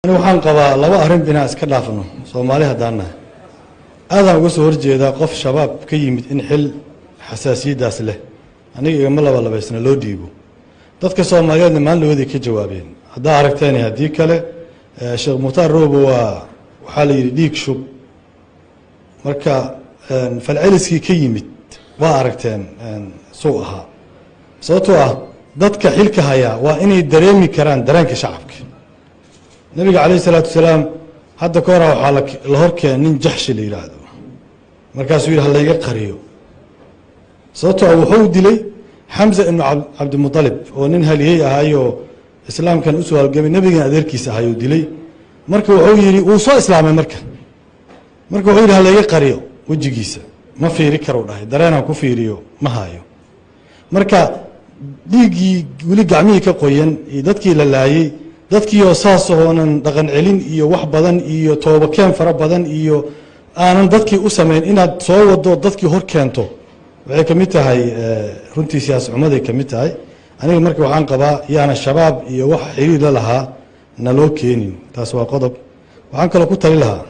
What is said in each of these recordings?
أنا وحن قبا لو أهرم بنا أسكلافنا صومالي هدانا هذا وصور جيدا قف شباب كيمت إنحل حساسية داس له أنا يجمل والله بس لو ديبو تذكر صومالي ما له ذيك الجوابين هذا عرق ثاني هذيك له شغل مطار روب وحالي ديك شو مركا فالعلسي كيمت وعرق ثاني سوءها صوتها ضدك حلك هيا وإني دريمي كران درانك شعبك النبي عليه الصلاة والسلام هذا كورة وحالك الهركة نين جحش اللي يرادو مركز ويل هلا يقريو صوته وحود لي حمزة إنه عبد المطلب وننها اللي هي هايو إسلام كان أسوأ الجميع النبي كان أدير كيس هايو دلي مركز وحويري وصا إسلام مركز وحويل هلا يقريو وجه كيسه ما في ركرو ده درينا كوفيريو ما هايو مركز ديجي ولي قعمي كقوين يدتكي للاي dadkii oo saas oonan dhaqan celin iyo wax badan iyo toobakeen fara badan iyo aanan dadkii u sameyn inaad soo wado dadkii hor keento waxay kamid tahay runtii siyaas xumaday kamid tahay aniga markii waxaan qabaa yaana shabaab iyo wax xiriir lahaa naloo keenin taas waa qodob waxaan kale ku tali lahaa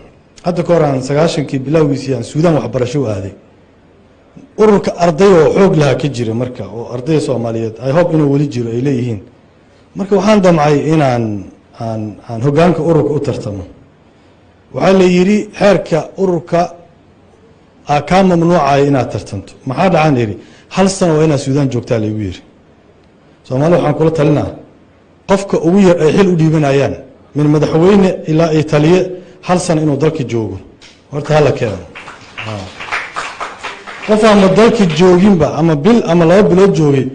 hadda kooraan 9kii bilowgiisii aan Suudaan wax barasho aaday ururka arday oo xoog laha ka jira marka oo arday Soomaaliyeed ay hope inuu wali jiro ay leeyihiin marka waxaan damcay inaan aan hogaanka ururka u tartamo waxa la yiri xeerka ururka ka mamnuucay inaad tartanto maxaa dhacaan yiri hal sano waa inaad Suudaan joogtaa la igu yiri Soomaaliya waxaan kula talinaa qofka ugu yar ay xil u dhiibanayaan min madaxweyne ilaa ay taliye hal sano inuu dalka joogo horta hala keeno qof aan dalka jooginba ama bil ama 2 bilood joogay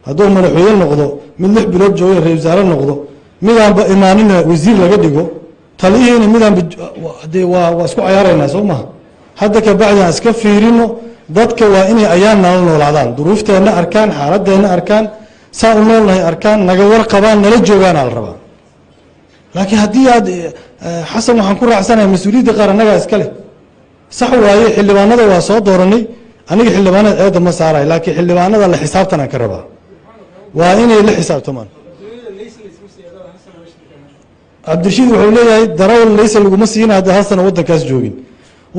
hadduu madaxweyne noqdo mid 6 bilood joogay ra'iisul wasaare noqdo midaan ba imaanina wasiir laga dhigo taliyeen midaan waa isku ciyaarayna Soomaa hadda ka bacdan iska fiirino dadka waa inay ayaan noolaadaan duruufteena arkaan xaaladeena arkaan saa u noolnahay arkaan naga warqabaan nala joogaan al rabaa laakiin haddii aad xasan waxaan ku raacsanahay mas'uuliyadda qaranaga iska leh sax waaye xildhibaanada waa soo dooranay aniga xildhibaanada eeda ma saaray laakiin xildhibaanada la xisaabtan aan ka rabaa waa inay la xisaabtamaan Abdirashiid wuxuu leeyahay darawal laysa lagu ma siina hada hasan wadankaas joogin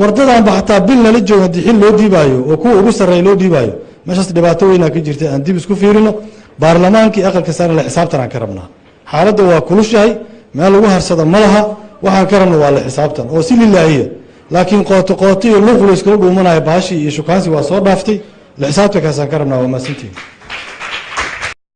wardadan ba xataa bil la joogo dixil loo diibayo oo kuwa ugu sareey loo diibayo meeshaas dhibaato weyn ka jirtay aan dib isku fiirino baarlamaankii aqalka sare la xisaabtan aan ka rabnaa xaaladda waa kulushahay meel lagu harsado malaha waxaan ka rabnaa waa la xisaabtan oo si lilaahiya laakiin qooto iyo luqlu iska dhuumanayo baashi iyo shukaansi waa soo dhaaftay la xisaabtankaas aan ka rabnaa waa maasintii